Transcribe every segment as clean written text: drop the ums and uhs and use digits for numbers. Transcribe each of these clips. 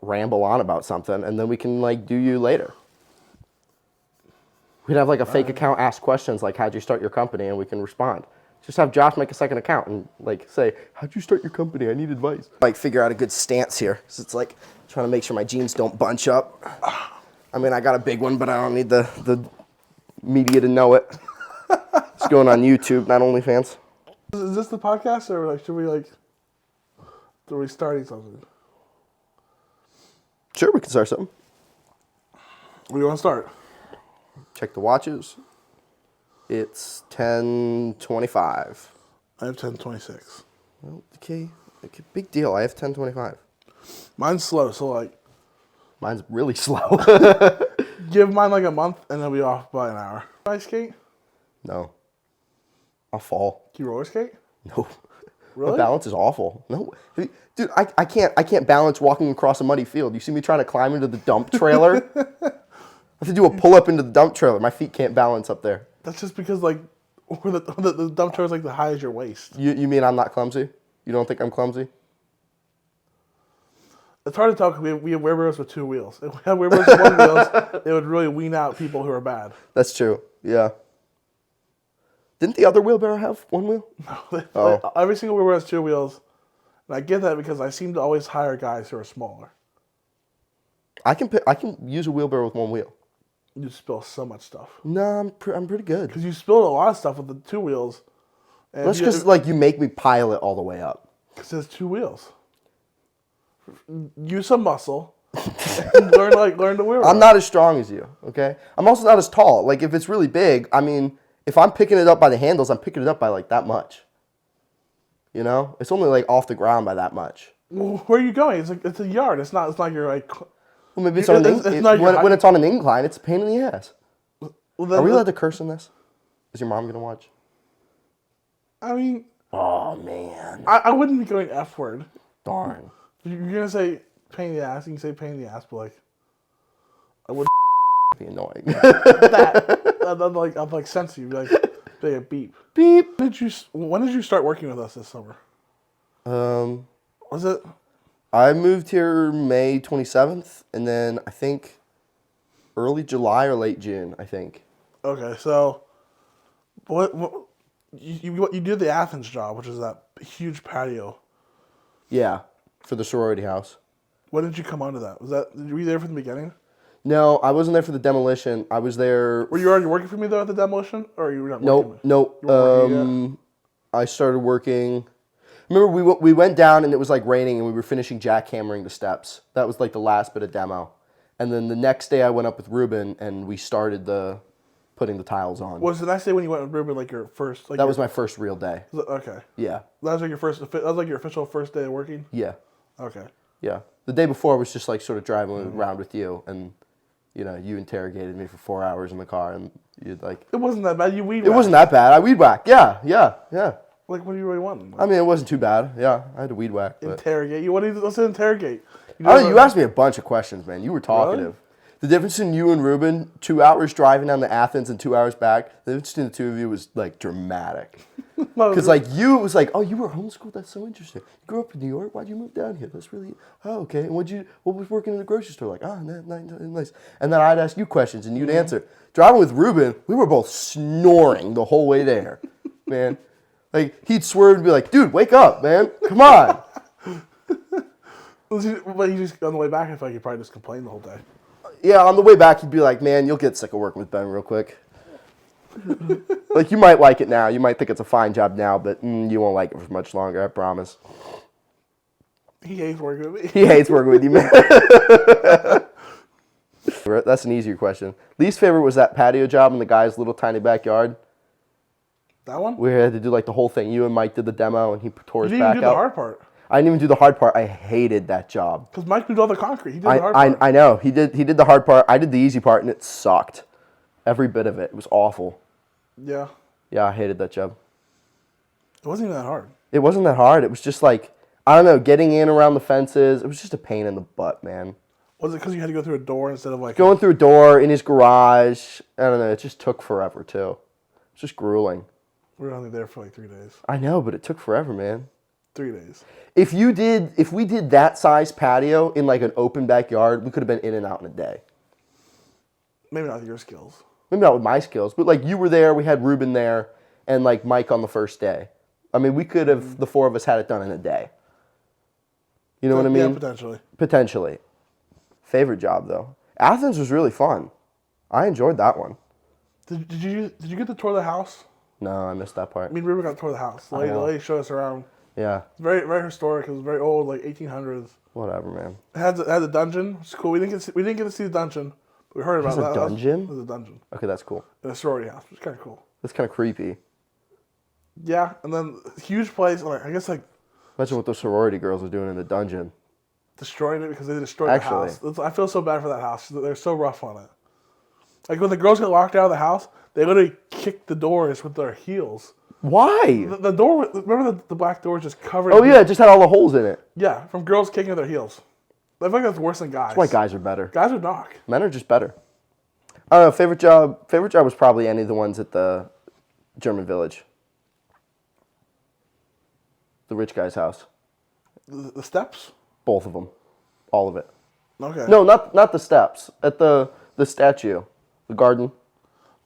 ramble on about something, and then we can like do you later. We'd have like a fake account ask questions like, how'd you start your company? And we can respond. Just have Josh make a second account and like say, how'd you start your company? I need advice. Like figure out a good stance here. Cause it's like trying to make sure my jeans don't bunch up. I mean, I got a big one, but I don't need the media to know it. It's going on YouTube, not OnlyFans. Is this the podcast, or like should we starting something? Sure, we can start something. Where do you want to start? Check the watches. It's 10:25. I have 10:26. Well, okay, big deal. I have 10:25. Mine's slow, so like. Mine's really slow. Give mine like a month, and it'll be off by an hour. Ice skate? No. I'll fall. Do you roller skate? No. Really? My balance is awful. No. Dude, I can't balance walking across a muddy field. You see me trying to climb into the dump trailer? I have to do a pull-up into the dump trailer. My feet can't balance up there. That's just because, like, the dump trailer's, like, the high as your waist. You mean I'm not clumsy? You don't think I'm clumsy? It's hard to tell because we have wheelbarrows with 2 wheels. If we had wheelbarrows with 1 wheel, it would really wean out people who are bad. That's true, yeah. Didn't the other wheelbarrow have 1 wheel? No, every single wheelbarrow has 2 wheels. And I get that because I seem to always hire guys who are smaller. I can use a wheelbarrow with 1 wheel. You spill so much stuff. No, I'm pretty good. Because you spilled a lot of stuff with the 2 wheels. And that's because like you make me pile it all the way up. Because it has 2 wheels. Use some muscle. And learn the wheelbarrow. I'm not as strong as you, okay? I'm also not as tall. Like if it's really big, I mean, if I'm picking it up by the handles, I'm picking it up by like that much. You know? It's only like off the ground by that much. Well, where are you going? It's a yard. It's not you're like. Well, maybe it's on when it's on an incline, it's a pain in the ass. Well, are we allowed to curse in this? Is your mom gonna watch? I mean. Oh man. I wouldn't be going F word. Darn. You're gonna say pain in the ass. You can say pain in the ass, but like, I would be annoying. I'd like sense you. Be like a beep. Beep. When did you start working with us this summer? Was it? I moved here May 27th, and then I think early July or late June, I think. Okay, so what you did the Athens job, which is that huge patio. Yeah, for the sorority house. When did you come onto that? Were you there from the beginning? No, I wasn't there for the demolition. I was there. Were you already working for me though at the demolition, or you were not working? Nope. I started working. Remember, we went down and it was like raining and we were finishing jackhammering the steps. That was like the last bit of demo. And then the next day I went up with Ruben and we started putting the tiles on. Was the next day when you went with Ruben like your first? Like that was my first real day. Okay. Yeah. That was like your official first day of working? Yeah. Okay. Yeah. The day before was just like sort of driving around with you and, you know, you interrogated me for 4 hours in the car and you'd like... It wasn't that bad. You weed whacked. It wasn't that bad. I weed whacked. Yeah. Like, what do you really want? Like, I mean, it wasn't too bad. Yeah, I had to weed whack. But... Interrogate you? Let's interrogate. You asked me a bunch of questions, man. You were talkative. Really? The difference in you and Ruben, 2 hours driving down to Athens and 2 hours back, the difference between the two of you was, like, dramatic. Because, like, you, it was like, oh, you were homeschooled? That's so interesting. You grew up in New York? Why'd you move down here? That's really, oh, okay. And what was working in the grocery store? Like, oh, nice. And then I'd ask you questions and you'd answer. Driving with Ruben, we were both snoring the whole way there, man. Like, he'd swerve and be like, dude, wake up, man. Come on. But you just, on the way back, I feel like you probably just complained the whole day. Yeah, on the way back, he'd be like, man, you'll get sick of working with Ben real quick. Like, you might like it now. You might think it's a fine job now, but you won't like it for much longer, I promise. He hates working with me. He hates working with you, man. That's an easier question. Least favorite was that patio job in the guy's little tiny backyard. That one? We had to do like the whole thing. You and Mike did the demo, and he tore his back out. You didn't even do the hard part. I didn't even do the hard part. I hated that job. Because Mike did all the concrete. He did the hard part. I know. He did the hard part. I did the easy part, and it sucked. Every bit of it. It was awful. Yeah. Yeah, I hated that job. It wasn't even that hard. It wasn't that hard. It was just like, I don't know, getting in around the fences. It was just a pain in the butt, man. Was it because you had to go through a door instead of like... Going through a door in his garage. I don't know. It just took forever, too. It's just grueling. We were only there for like 3 days. I know, but it took forever, man. 3 days. If we did that size patio in like an open backyard, we could have been in and out in a day. Maybe not with your skills. Maybe not with my skills, but like you were there, we had Ruben there, and like Mike on the first day. I mean, we could have, the four of us had it done in a day. You know what I mean? Yeah, potentially. Potentially. Favorite job though. Athens was really fun. I enjoyed that one. Did you get to tour the house? No, I missed that part. Me and Ruben got to tour the house. The lady showed us around. Yeah. It's very, very historic. It was very old, like 1800s. Whatever, man. It had the dungeon. It's cool. We didn't get to see the dungeon. But we heard about There's that. a dungeon? There's a dungeon. Okay, that's cool. In a sorority house, which is kind of cool. That's kind of creepy. Yeah, and then huge place. Like I guess like Imagine what those sorority girls are doing in the dungeon. destroying it because they destroyed the house. I feel so bad for that house. They're so rough on it. Like when the girls get locked out of the house, they literally kick the doors with their heels. Why? The door, remember the black door just covered? Oh yeah, it just had all the holes in it. Yeah, from girls kicking with their heels. I feel like that's worse than guys. That's why guys are better. Guys would knock. Men are just better. I don't know, favorite job was probably any of the ones at the German Village. The rich guy's house. The steps? Both of them. All of it. Okay. No, not the steps. At the statue. The garden.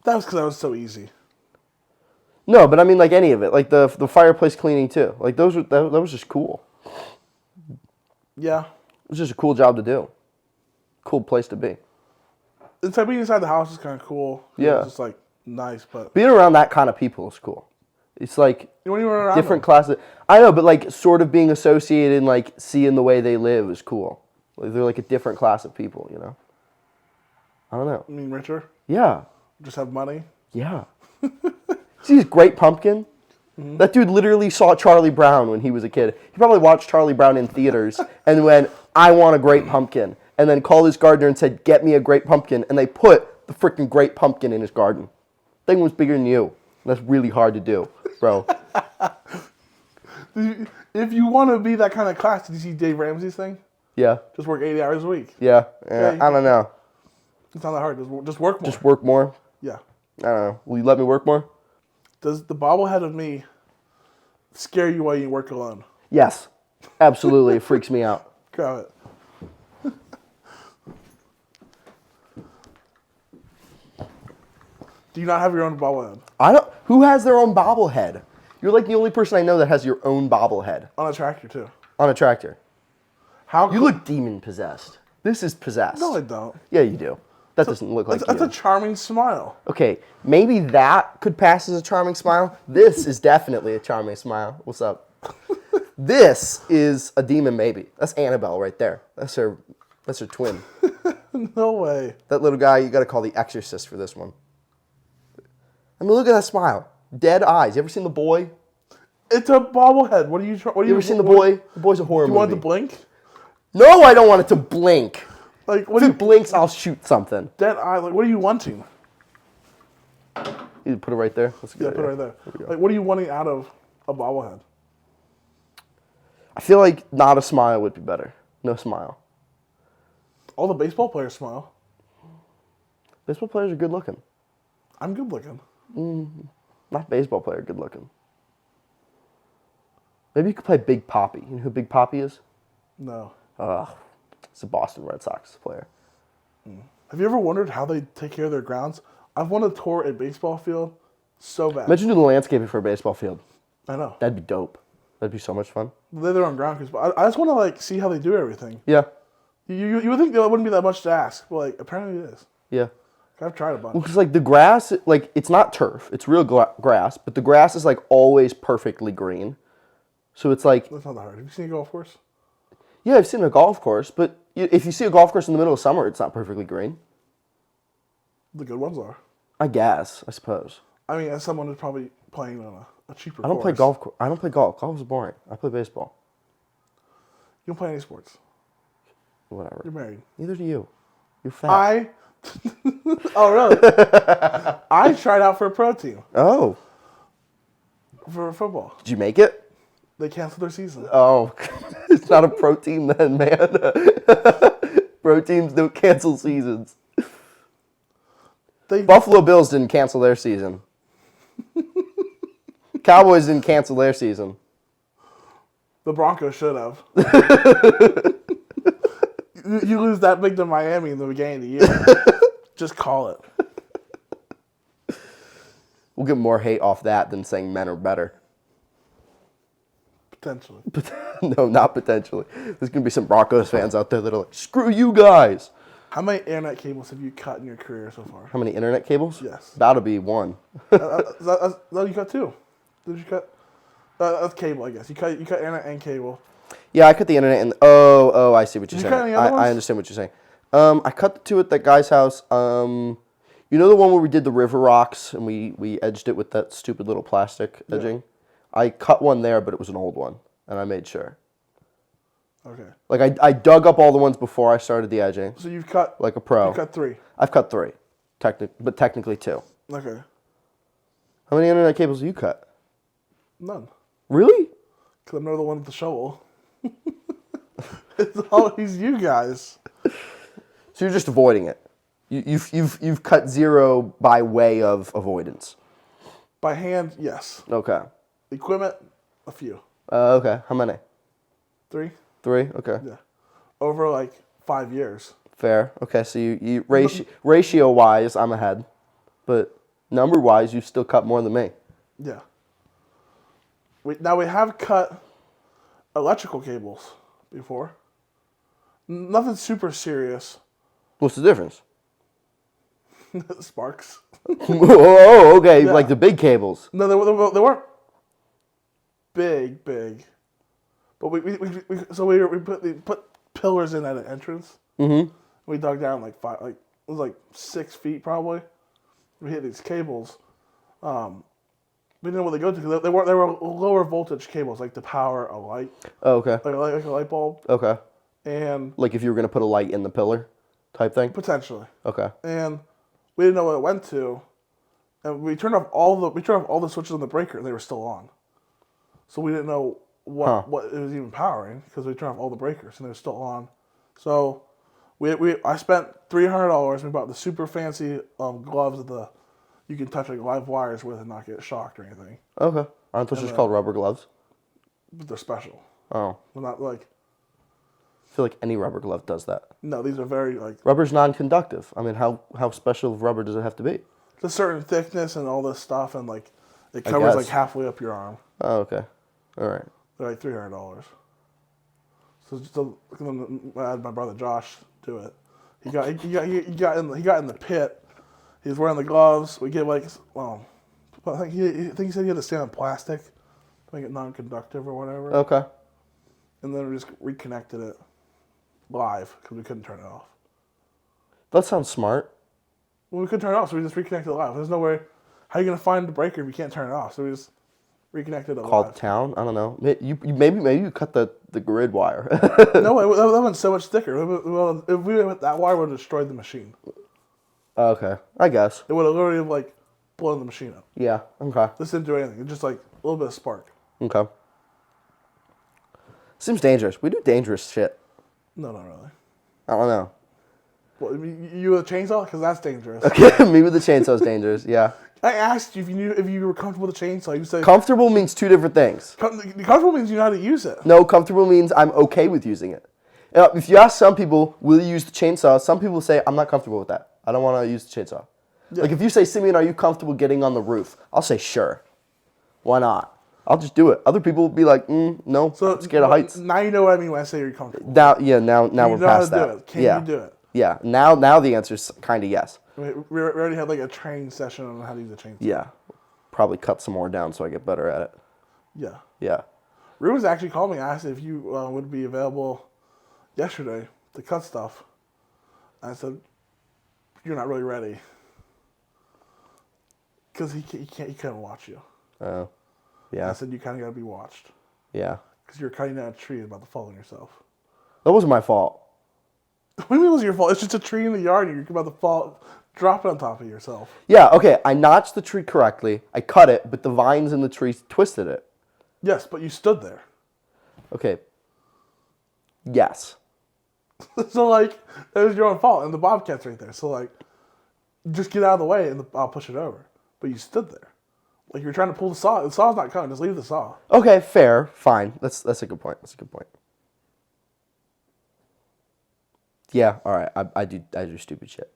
That was because that was so easy. No, but I mean like any of it. Like the fireplace cleaning too. Like that was just cool. Yeah. It was just a cool job to do. Cool place to be. Being inside the house is kind of cool. Yeah. It's just like nice, but Being around that kind of people is cool. It's like you don't even run around different them. classes. I know, but like sort of being associated and like seeing the way they live is cool. Like they're like a different class of people, you know? I don't know. I mean, richer? Yeah. Just have money? Yeah. See his Great Pumpkin? Mm-hmm. That dude literally saw Charlie Brown when he was a kid. He probably watched Charlie Brown in theaters and went, I want a Great Pumpkin. And then called his gardener and said, get me a Great Pumpkin. And they put the freaking Great Pumpkin in his garden. Thing was bigger than you. That's really hard to do, bro. If you want to be that kind of class, did you see Dave Ramsey's thing? Yeah. Just work 80 hours a week. Yeah. I don't know. It's not that hard. Just work more. Just work more? Yeah. I don't know. Will you let me work more? Does the bobblehead of me scare you while you work alone? Yes. Absolutely. It freaks me out. Grab it. Do you not have your own bobblehead? I don't. Who has their own bobblehead? You're like the only person I know that has your own bobblehead. On a tractor, too. On a tractor. How You look demon possessed. This is possessed. No, I don't. Yeah, you do. That doesn't look like That's you. a charming smile. Okay, maybe that could pass as a charming smile. This is definitely a charming smile. What's up? This is a demon maybe. That's Annabelle right there. That's her twin. No way. That little guy, you got to call the exorcist for this one. I mean, look at that smile. Dead eyes. You ever seen The Boy? It's a bobblehead. What are you? You ever seen The Boy? The Boy's a horror You movie. want it to blink? No, I don't want it to blink. Like what? If it blinks, I'll shoot something. Dead eye. Like what are you wanting? You put it right there. That's a Yeah, good put it idea. right there. Like what are you wanting out of a bobblehead? I feel like not a smile would be better. No smile. All the baseball players smile. Baseball players are good looking. I'm good looking. Not baseball player, good looking. Maybe you could play Big Papi. You know who Big Papi is? No. It's a Boston Red Sox player. Have you ever wondered how they take care of their grounds? I've wanted to tour a baseball field so bad. Imagine doing the landscaping for a baseball field. I know. That'd be dope. That'd be so much fun. They're their own ground crews, but I just want to like see how they do everything. Yeah. You would think that wouldn't be that much to ask, but like apparently it is. Yeah. I've tried a bunch. Well, because like the grass, like it's not turf. It's real grass, but the grass is like always perfectly green. So it's like... That's not that hard. Have you seen a golf course? Yeah, I've seen a golf course, but if you see a golf course in the middle of summer, it's not perfectly green. The good ones are. I guess, I suppose. I mean, as someone who's probably playing on a cheaper I don't play course. golf. I don't play golf. Golf is boring. I play baseball. You don't play any sports. Whatever. You're married. Neither do you. You're fat. Oh, really? I tried out for a pro team. Oh. For football. Did you make it? They canceled their season. Oh. It's not a pro team then, man. Pro teams don't cancel seasons. Buffalo Bills didn't cancel their season. Cowboys didn't cancel their season. The Broncos should have. You lose that big to Miami in the beginning of the year. Just call it. We'll get more hate off that than saying men are better. Potentially. No, not potentially. There's going to be some Broncos fans out there that are like, screw you guys. How many internet cables have you cut in your career so far? How many internet cables? Yes. About to be one. No, you cut two. Did you cut? That's cable, I guess. You cut internet and cable. Yeah, I cut the internet and I see what you're saying. Did you cut any other ones? I understand what you're saying. I cut the two at that guy's house. You know the one where we did the river rocks and we edged it with that stupid little plastic edging? Yeah. I cut one there, but it was an old one, and I made sure. Okay. Like I dug up all the ones before I started the edging. So you've cut like a pro. You've cut three. I've cut three, but technically two. Okay. How many internet cables have you cut? None. Really? Because I'm never the one with the shovel. It's always you guys. So you're just avoiding it. You've cut zero by way of avoidance. By hand, yes. Okay. Equipment, a few. Okay. How many? Three. Three? Okay. Yeah. Over like 5 years. Fair. Okay, so you ratio-wise, I'm ahead. But number-wise, you've still cut more than me. Yeah. Now we have cut electrical cables before. Nothing super serious. What's the difference? Sparks. Oh, okay. Yeah. Like the big cables. No, they weren't big. But we put pillars in at an entrance. Mm-hmm. We dug down it was like 6 feet probably. We hit these cables. We didn't know what they go to because they were lower voltage cables, like to power a light. Oh, okay. Like a light bulb. Okay. And like if you were gonna put a light in the pillar, type thing. Potentially. Okay. And we didn't know what it went to, and we turned off all the switches on the breaker, and they were still on. So we didn't know what it was even powering because we turned off all the breakers and they were still on. So I spent $300. We bought the super fancy gloves that you can touch like live wires with and not get shocked or anything. Okay. Aren't those just called rubber gloves? But they're special. Oh. They're not like. I feel like any rubber glove does that. No, these are very like. Rubber's non-conductive. I mean, how special of rubber does it have to be? It's a certain thickness and all this stuff, and like it covers like halfway up your arm. Oh, okay. All right. They're like $300. So just I had my brother Josh do it. He got in the pit. He was wearing the gloves. We get I think he said he had to stand on plastic to make it non-conductive or whatever. Okay. And then we just reconnected it live because we couldn't turn it off. That sounds smart. Well, we couldn't turn it off, so we just reconnected it live. There's no way. How are you gonna find the breaker if you can't turn it off? So we just reconnected it live. Called town? I don't know. Maybe you cut the grid wire. No, that one's so much thicker. Well, if we went that wire, would have destroyed the machine. Okay, I guess. It would have literally blown the machine up. Yeah. Okay. This didn't do anything. It just a little bit of spark. Okay. Seems dangerous. We do dangerous shit. No, not really. I don't know. Well, you with a chainsaw? Because that's dangerous. Okay, me with the chainsaw is dangerous. Yeah. I asked you if you were comfortable with a chainsaw. You said comfortable means two different things. Comfortable means you know how to use it. No, comfortable means I'm okay with using it. If you ask some people, will you use the chainsaw? Some people say, I'm not comfortable with that. I don't want to use the chainsaw. Yeah. Like if you say, Simeon, are you comfortable getting on the roof? I'll say, sure. Why not? I'll just do it. Other people will be like, no, I'm scared of heights. Now you know what I mean when I say you're comfortable. Now we're past that. You know how to do it. Can you do it? Yeah. Now the answer is kind of yes. We already had a training session on how to use a chainsaw. Yeah. Probably cut some more down so I get better at it. Yeah. Yeah. Ruben's actually called me and asked if you would be available yesterday to cut stuff. I said, you're not really ready. Because he couldn't watch you. Oh. Yeah. I said, you kind of got to be watched. Yeah. Because you're cutting down a tree and about to fall on yourself. That wasn't my fault. What do you mean it was your fault? It's just a tree in the yard and you're about to drop it on top of yourself. Yeah, okay. I notched the tree correctly. I cut it, but the vines in the tree twisted it. Yes, but you stood there. Okay. Yes. So, that was your own fault. And the bobcat's right there. So, just get out of the way and I'll push it over. But you stood there. Like you're trying to pull the saw. The saw's not coming. Just leave the saw. Okay, fair, fine. That's a good point. That's a good point. Yeah, all right. I do stupid shit.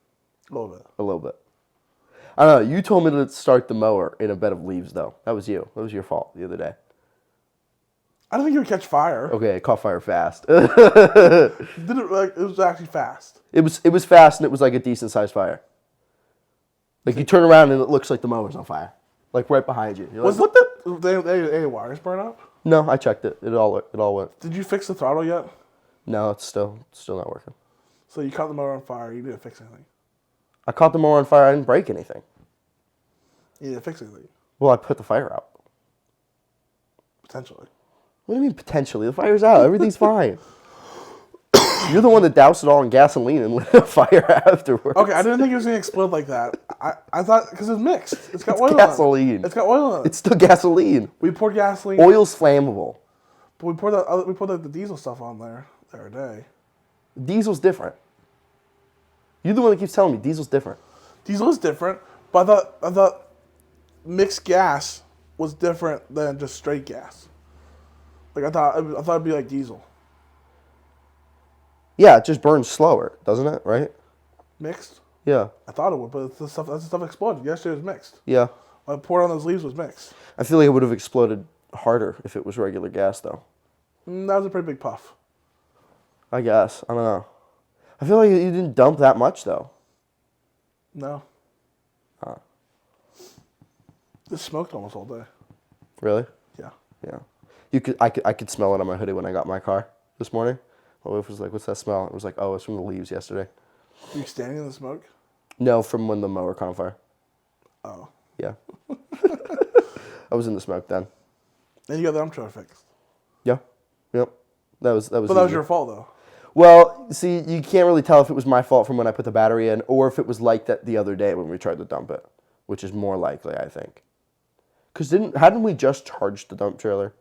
A little bit. A little bit. I don't know. You told me to start the mower in a bed of leaves, though. That was you. That was your fault the other day. I don't think you would catch fire. Okay, it caught fire fast. Did it like it was actually fast? It was fast, and it was like a decent sized fire. Like you turn around and it looks like the mower's on fire, like right behind you. You're like, what the? Any wires burn up? No, I checked it. It all went. Did you fix the throttle yet? No, it's still not working. So you caught the motor on fire. You didn't fix anything. I caught the mower on fire. I didn't break anything. You didn't fix anything. Well, I put the fire out. Potentially. What do you mean potentially? The fire's out. Everything's fine. You're the one that doused it all in gasoline and lit a fire afterwards. Okay, I didn't think it was going to explode like that. I thought, because it's mixed. It's got oil gasoline. in it. It's got oil in it. It's still gasoline. We poured gasoline. Oil's flammable. But we poured the diesel stuff on there the other day. Diesel's different. You're the one that keeps telling me diesel's different. Diesel is different, but I thought mixed gas was different than just straight gas. Like I thought it'd be like diesel. Yeah, it just burns slower, doesn't it? Right? Mixed? Yeah. I thought it would, but that's the stuff exploded. Yesterday was mixed. Yeah. What I poured on those leaves was mixed. I feel like it would have exploded harder if it was regular gas, though. That was a pretty big puff. I guess. I don't know. I feel like you didn't dump that much, though. No. It smoked almost all day. Really? Yeah. Yeah. I could smell it on my hoodie when I got in my car this morning. My wife was like, "What's that smell?" It was like, "Oh, it's from the leaves yesterday." Were you standing in the smoke? No, from when the mower caught on fire. Oh. Yeah. I was in the smoke then. And you got the dump truck fixed. Yeah. Yep. That was. But that was your fault, though. Well, see, you can't really tell if it was my fault from when I put the battery in, or if it was like that the other day when we tried to dump it, which is more likely, I think. Because hadn't we just charged the dump trailer?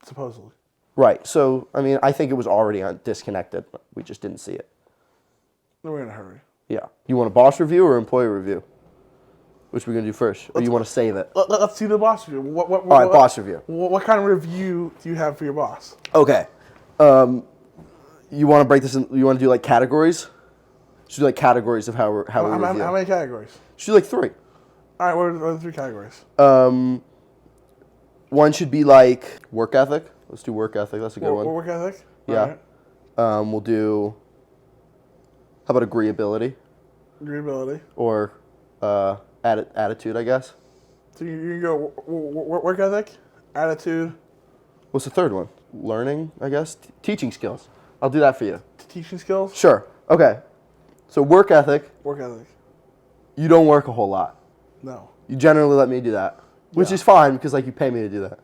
Supposedly. Right. So, I mean, I think it was already disconnected. We just didn't see it. Then we're in a hurry. Yeah. You want a boss review or employee review? Which are we going to do first? Or you want to save it? Let's see the boss review. All right, boss review. What kind of review do you have for your boss? Okay. You want to break this in, you want to do like categories? Should do like categories of how we review. How many categories? Should do like 3. All right, what are the 3 categories? One should be like work ethic. Let's do work ethic. That's a good one. Work ethic? Yeah. All right. We'll do, how about agreeability? Agreeability. Or attitude, I guess. So you can go work ethic, attitude. What's the third one? Learning, I guess? Teaching skills. I'll do that for you. Teaching skills? Sure. Okay. So work ethic. Work ethic. You don't work a whole lot. No. You generally let me do that, which is fine because like you pay me to do that.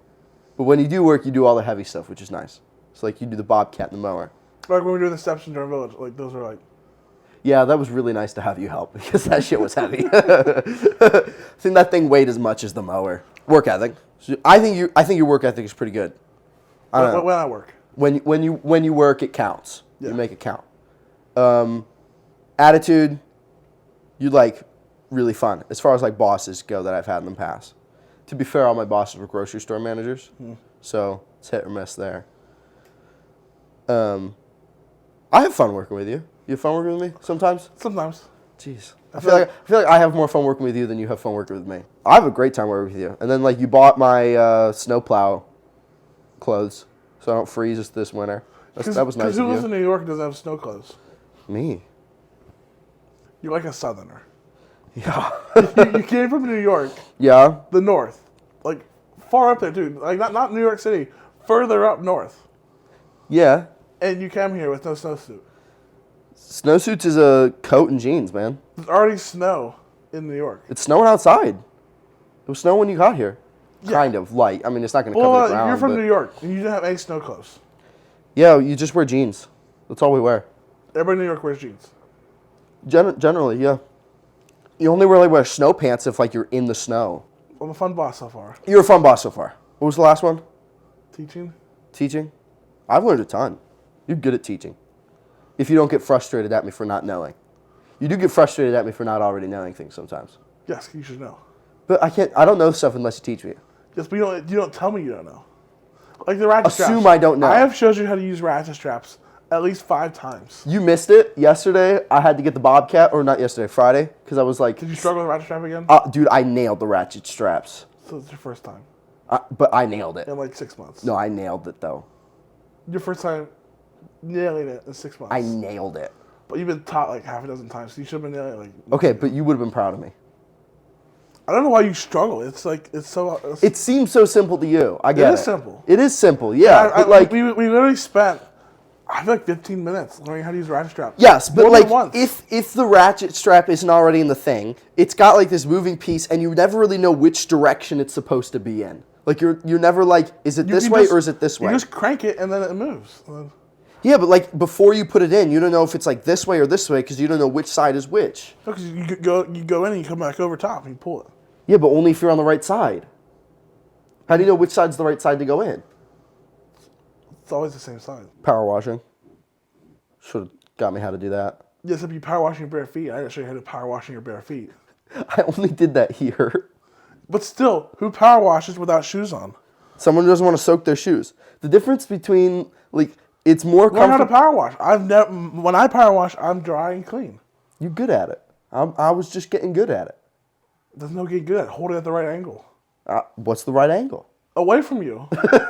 But when you do work, you do all the heavy stuff, which is nice. So like you do the bobcat and the mower. Like when we were doing the steps in our village, like those are like. Yeah, that was really nice to have you help because that shit was heavy. I think that thing weighed as much as the mower. Work ethic. So I think your work ethic is pretty good. I don't know. When I work. When you work, it counts. Yeah. You make it count. Attitude, you like really fun as far as like bosses go that I've had in the past. To be fair, all my bosses were grocery store managers, so it's hit or miss there. I have fun working with you. You have fun working with me sometimes? Sometimes. Jeez. I feel like I have more fun working with you than you have fun working with me. I have a great time working with you. And then like you bought my snowplow clothes so I don't freeze this winter. That was nice of you. Because who lives in New York and doesn't have snow clothes? Me. You're like a southerner. Yeah. You came from New York. Yeah. The north. Like far up there too. Like not New York City. Further up north. Yeah. And you came here with no snowsuit. Snowsuits is a coat and jeans, man. There's already snow in New York. It's snowing outside. It was snowing when you got here. Yeah. Kind of light. I mean, it's not going to cover the ground. You're from New York, and you didn't have any snow clothes. Yeah, you just wear jeans. That's all we wear. Everybody in New York wears jeans. Generally, yeah. You only really wear snow pants if like you're in the snow. I'm a fun boss so far. You're a fun boss so far. What was the last one? Teaching. Teaching. I've learned a ton. You're good at teaching. If you don't get frustrated at me for not knowing. You do get frustrated at me for not already knowing things sometimes. Yes, you should know. But I can't. I don't know stuff unless you teach me. Yes, but you don't tell me you don't know. Like the ratchet straps. Assume I don't know. I have showed you how to use ratchet straps at least 5 times. You missed it yesterday. I had to get the Bobcat, or not yesterday, Friday, because I was like. Did you struggle with the ratchet strap again? Dude, I nailed the ratchet straps. So it's your first time. But I nailed it. In like 6 months. No, I nailed it though. Your first time nailing it in 6 months. I nailed it. But you've been taught like half a dozen times, so you should have been nailing it like. Okay, but you would have been proud of me. I don't know why you struggle. It's like it's so. It seems so simple to you. I get it. It is simple. It is simple. Yeah, but like we literally spent, I feel like 15 minutes learning how to use ratchet straps. Yes, but more like than once. if the ratchet strap isn't already in the thing, it's got like this moving piece, and you never really know which direction it's supposed to be in. Like you're never like, is it this way or is it this way? You just crank it and then it moves. Yeah, but like before you put it in, you don't know if it's like this way or this way because you don't know which side is which. No, because you go in and you come back over top and you pull it. Yeah, but only if you're on the right side. How do you know which side's the right side to go in? It's always the same side. Power washing. Should have got me how to do that. Yes, if you power washing your bare feet, I didn't show you how to power washing your bare feet. I only did that here. But still, who power washes without shoes on? Someone who doesn't want to soak their shoes. The difference between, like, it's more Learn how to comfortable. power wash. When I power wash, I'm dry and clean. You're good at it. I was just getting good at it. There's no getting good at holding at the right angle. What's the right angle? Away from you. Because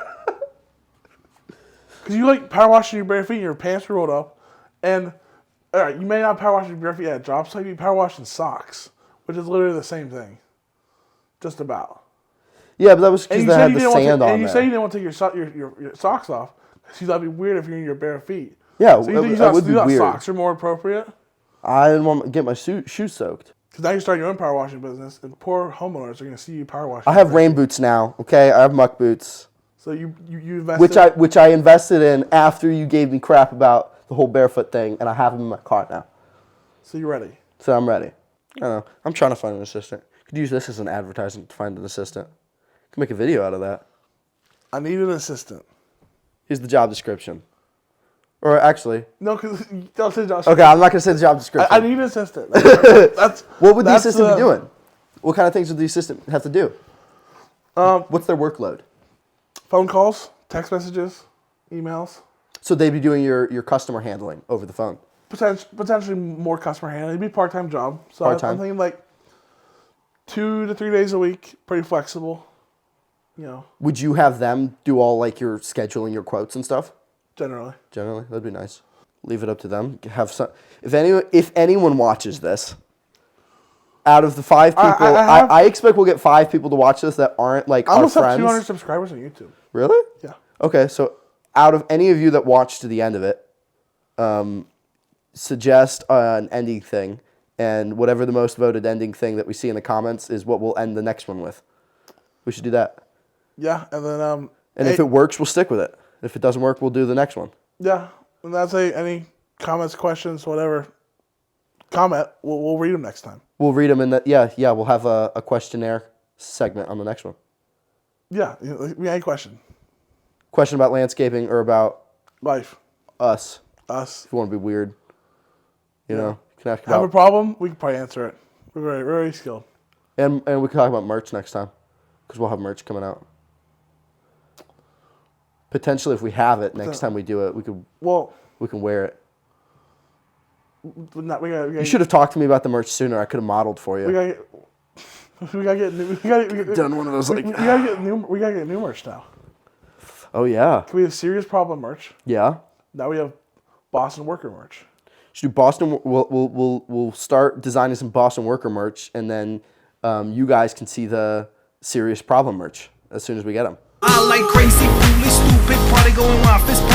you like power washing your bare feet and your pants are rolled up. And, all right, you may not power wash your bare feet at a job site, you power wash in socks, which is literally the same thing. Just about. Yeah, but that was because they had the sand on And you there. say you didn't want to take your socks off because that'd be weird if you're in your bare feet. Yeah, so you think that would be weird. Socks are more appropriate? I didn't want to get my shoes soaked. Because now you're starting your own power washing business, and poor homeowners are going to see you power washing. I have rain boots now. Okay, I have muck boots. So you invested, which I invested in after you gave me crap about the whole barefoot thing, and I have them in my car now. So you're ready. So I'm ready. I don't know. I'm trying to find an assistant. Could use this as an advertisement to find an assistant. Could make a video out of that. I need an assistant. Here's the job description. Or actually, no, because don't say job description. Okay, I'm not gonna say the job description. I need an assistant. What would the assistant be doing? What kind of things would the assistant have to do? What's their workload? Phone calls, text messages, emails. So they'd be doing your customer handling over the phone. Potentially more customer handling. It'd be a part-time job. So Part-time? I'm thinking like 2 to 3 days a week. Pretty flexible. You know. Would you have them do all like your scheduling, your quotes and stuff? Generally, that'd be nice. Leave it up to them. Have some. If anyone watches this, out of the 5 people, I expect we'll get 5 people to watch this that aren't like our friends. I almost have 200 subscribers on YouTube. Really? Yeah. Okay, so out of any of you that watched to the end of it, suggest an ending thing, and whatever the most voted ending thing that we see in the comments is what we'll end the next one with. We should do that. Yeah, and then and if it works, we'll stick with it. If it doesn't work, we'll do the next one. Yeah, and that's any comments, questions, whatever. Comment. We'll read them next time. We'll read them in that. Yeah. We'll have a questionnaire segment on the next one. Yeah, any question. Question about landscaping or about life. Us. If you want to be weird, you know. You can ask have a problem. We can probably answer it. We're very skilled. And we can talk about merch next time, because we'll have merch coming out. Potentially, if we have it next time we do it, we can wear it. You should have talked to me about the merch sooner. I could have modeled for you. We gotta get done one of those like. We gotta get new merch now. Oh yeah. Can we have serious problem merch? Yeah. Now we have Boss& Worker merch. Should do Boston. We'll start designing some Boss& Worker merch, and then you guys can see the serious problem merch as soon as we get them. I like crazy, foolish, stupid, party going wild, fist pump.